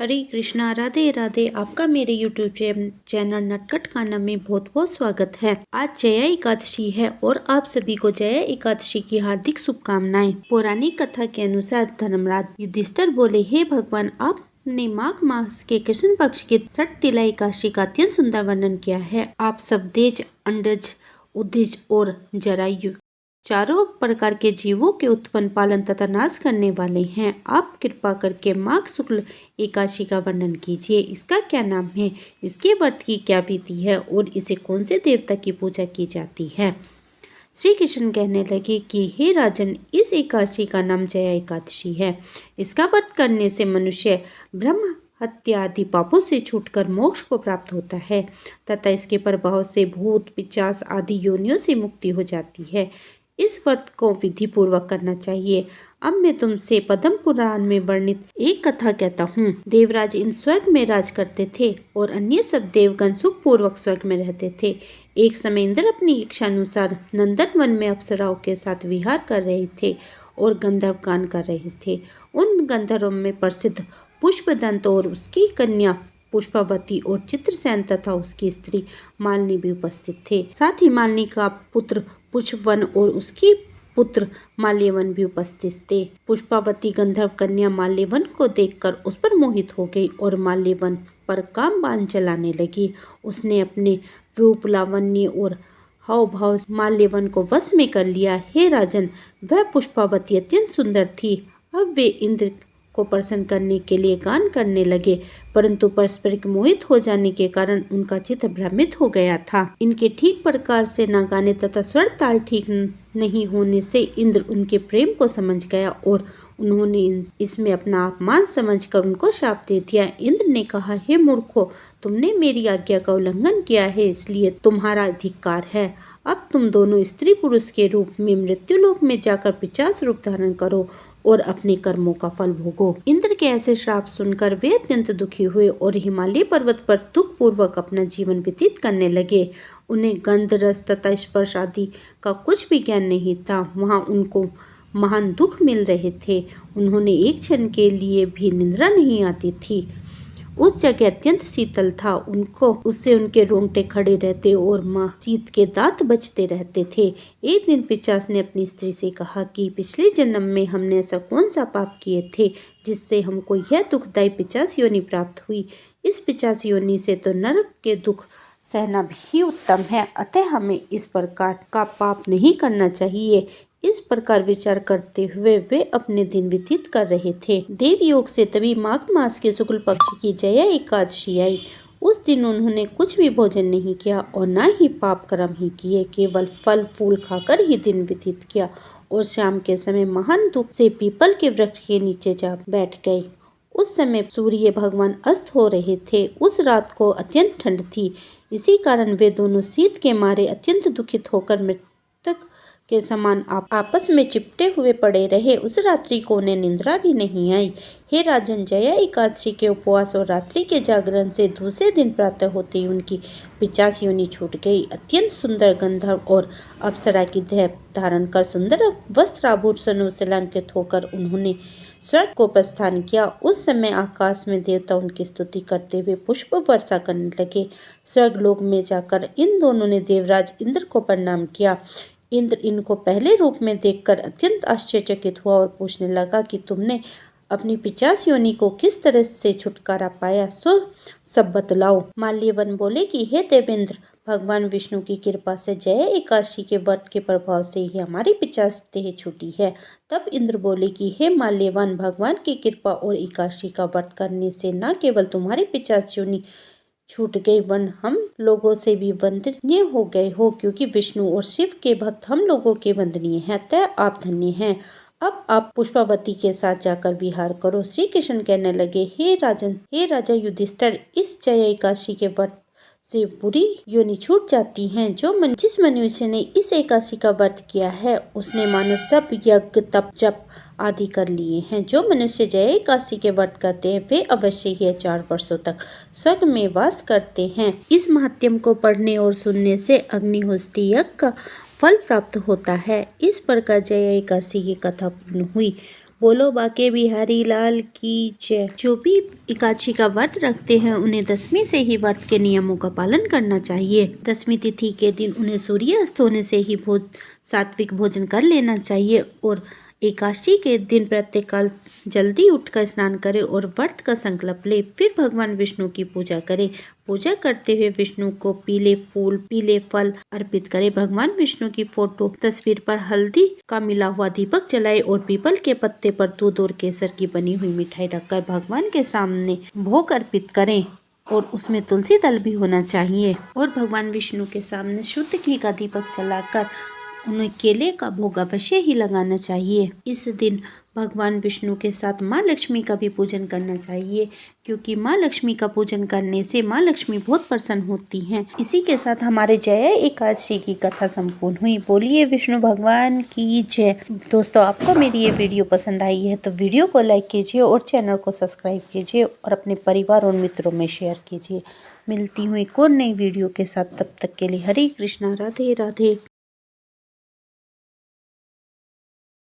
हरे कृष्णा, राधे राधे। आपका मेरे YouTube channel नटखट खाना में बहुत बहुत स्वागत है। आज जया एकादशी है और आप सभी को जया एकादशी की हार्दिक शुभकामनाएं। पौराणिक कथा के अनुसार धर्मराज युधिष्ठिर बोले, हे भगवान, आपने माघ मास के कृष्ण पक्ष की छठ तिला एकादशी का अत्यंत सुंदर वर्णन किया है। आप सब देज, अंडज, उद्भिज और जरायु चारों प्रकार के जीवों के उत्पन्न, पालन तथा नाश करने वाले हैं। आप कृपा करके माघ शुक्ल एकादशी का वर्णन कीजिए। इसका क्या नाम है, इसके व्रत की क्या विधि है और इसे कौन से देवता की पूजा की जाती है। श्री कृष्ण कहने लगे कि हे राजन, इस एकादशी का नाम जया एकादशी है। इसका व्रत करने से मनुष्य ब्रह्म हत्या आदि पापों से छूटकर मोक्ष को प्राप्त होता है तथा इसके प्रभाव से भूत, पिशाच आदि योनियों से मुक्ति हो जाती है। इस व्रत को विधि पूर्वक करना चाहिए। अब मैं तुमसे पद्म पुराण में वर्णित एक कथा कहता हूँ। देवराज इन स्वर्ग में राज करते थे और अन्य सब देवगण सुख पूर्वक स्वर्ग में रहते थे। एक समय इंद्र अपनी इच्छा अनुसार नंदन वन में अप्सराओं के साथ विहार कर रहे थे और गंधर्व गान कर रहे थे। उन गंधर्वों में प्रसिद्ध पुष्पदंत और उसकी कन्या पुष्पावती और चित्रसेन तथा उसकी स्त्री मालिनी भी उपस्थित थे। साथ ही मालिनी का पुत्र पुष्पवन और उसकी पुत्र माल्यवन भी उपस्थित थे। पुष्पावती गंधर्व कन्या माल्यवन को देखकर उस पर मोहित हो गई और माल्यवन पर काम बाण चलाने लगी। उसने अपने रूप, लावण्य और हाव भाव माल्यवन को वश में कर लिया। हे राजन, वह पुष्पावती अत्यंत सुंदर थी। अब वे इंद्र को प्रसन्न करने के लिए गान करने लगे, परंतु परस्पर मोहित हो जाने के कारण उनका चित्त भ्रमित हो गया था। इनके ठीक प्रकार से न गाने तथा स्वर ताल ठीक नहीं होने से इंद्र उनके प्रेम को समझ गया और उन्होंने इसमें अपना अपमान समझकर उनको शाप दे दिया। इंद्र ने कहा, हे मूर्खों, तुमने मेरी आज्ञा का उल्लंघन किया है, इसलिए तुम्हारा अधिकार है। अब तुम दोनों स्त्री पुरुष के रूप में मृत्युलोक में जाकर 50 रूप धारण करो और अपने कर्मों का फल भोगो। इंद्र के ऐसे श्राप सुनकर वे अत्यंत दुखी हुए और हिमालय पर्वत पर दुख पूर्वक अपना जीवन व्यतीत करने लगे। उन्हें गंध, रस तथा स्पर्श आदि का कुछ भी ज्ञान नहीं था। वहाँ उनको महान दुख मिल रहे थे। उन्होंने एक क्षण के लिए भी निद्रा नहीं आती थी। उस जगह अत्यंत शीतल था। उससे उनके रोंगटे खड़े रहते और माँ शीत के दांत बजते रहते थे। एक दिन पिशाच ने अपनी स्त्री से कहा कि पिछले जन्म में हमने ऐसा कौन सा पाप किए थे जिससे हमको यह दुखदायी पिशाच योनि प्राप्त हुई। इस पिशाच योनि से तो नरक के दुख सहना भी उत्तम है, अतः हमें इस प्रकार का पाप नहीं करना चाहिए। इस प्रकार विचार करते हुए वे अपने दिन व्यतीत कर रहे थे। देव योग से तभी माघ मास के शुक्ल पक्ष की जया एकादशी आई। उस दिन उन्होंने कुछ भी भोजन नहीं किया और न ही पाप कर्म ही किए, केवल फल फूल खाकर ही दिन व्यतीत किया और शाम के समय महान दुख से पीपल के वृक्ष के नीचे जा बैठ गए। उस समय सूर्य भगवान अस्त हो रहे थे। उस रात को अत्यंत ठंड थी। इसी कारण वे दोनों शीत के मारे अत्यंत दुखित होकर मृतक के समान आपस में चिपटे हुए पड़े रहे। उस रात्रि को उन्हें निंद्रा भी नहीं आई। हे राजन, जया एकादशी के उपवास और रात्रि के जागरण से दूसरे दिन प्रातः होते ही उनकी पिशाच योनि छूट गई। अत्यंत सुंदर गंधर्व और अप्सरा की देह धारण कर सुंदर वस्त्र आभूषणों से अलंकृत होकर उन्होंने स्वर्ग को प्रस्थान किया। उस समय आकाश में देवता उनकी स्तुति करते हुए पुष्प वर्षा करने लगे। स्वर्ग लोक में जाकर इन दोनों ने देवराज इंद्र को प्रणाम किया। इंद्र इनको पहले रूप में देखकर अत्यंत आश्चर्यचकित हुआ और पूछने लगा कि तुमने अपनी पिशाच योनि को किस तरह से छुटकारा पाया, सो सब बतलाओ। माल्यवन बोले कि हे देवेंद्र, भगवान विष्णु की कृपा से जया एकादशी के व्रत के प्रभाव से ही हमारी पिशाच देह छूटी है। तब इंद्र बोले कि हे माल्यवन, भगवान की कृपा और एकादशी का व्रत करने से न केवल तुम्हारी पिशाच योनि छूट गई, वन हम लोगों से भी वंदनीय हो गए हो, क्योंकि विष्णु और शिव के भक्त हम लोगों के वंदनीय हैं, तय आप धन्य हैं। अब आप पुष्पावती के साथ जाकर विहार करो। श्री कृष्ण कहने लगे, हे राजन, हे राजा युधिष्ठिर, इस जया एकादशी के व्रत से बुरी योनि छूट जाती हैं। जिस मनुष्य ने इस एकादशी का व्रत किया है उसने मानो सब यज्ञ, तप, जप आदि कर लिए हैं। जो मनुष्य जया एकादशी के व्रत करते हैं वे अवश्य ही 4 वर्षों तक स्वर्ग में वास करते हैं। इस महात्म्य को पढ़ने और सुनने से अग्निहोत्री यज्ञ का फल प्राप्त होता है। इस प्रकार जया एकादशी की कथा पूर्ण हुई। बोलो बाके बिहारी लाल की जय। जो भी एकादशी का व्रत रखते हैं उन्हें दसवीं से ही व्रत के नियमों का पालन करना चाहिए। दसवीं तिथि के दिन उन्हें सूर्यास्त होने से ही सात्विक भोजन कर लेना चाहिए और एकादशी के दिन प्रातःकाल जल्दी उठकर स्नान करें और व्रत का संकल्प ले। फिर भगवान विष्णु की पूजा करें। पूजा करते हुए विष्णु को पीले फूल पीले फल अर्पित करें। भगवान विष्णु की फोटो तस्वीर पर हल्दी का मिला हुआ दीपक जलाए और पीपल के पत्ते पर दूध और केसर की बनी हुई मिठाई रखकर भगवान के सामने भोग अर्पित करें और उसमें तुलसी दल भी होना चाहिए। और भगवान विष्णु के सामने शुद्ध घी का दीपक जलाकर उन्हें केले का भोग अवश्य ही लगाना चाहिए। इस दिन भगवान विष्णु के साथ माँ लक्ष्मी का भी पूजन करना चाहिए, क्योंकि माँ लक्ष्मी का पूजन करने से माँ लक्ष्मी बहुत प्रसन्न होती हैं। इसी के साथ हमारे जया एकादशी की कथा संपूर्ण हुई। बोलिए विष्णु भगवान की जय। दोस्तों, आपको मेरी ये वीडियो पसंद आई है तो वीडियो को लाइक कीजिए और चैनल को सब्सक्राइब कीजिए और अपने परिवार और मित्रों में शेयर कीजिए। मिलती हूँ एक और नई वीडियो के साथ, तब तक के लिए हरे कृष्णा, राधे राधे।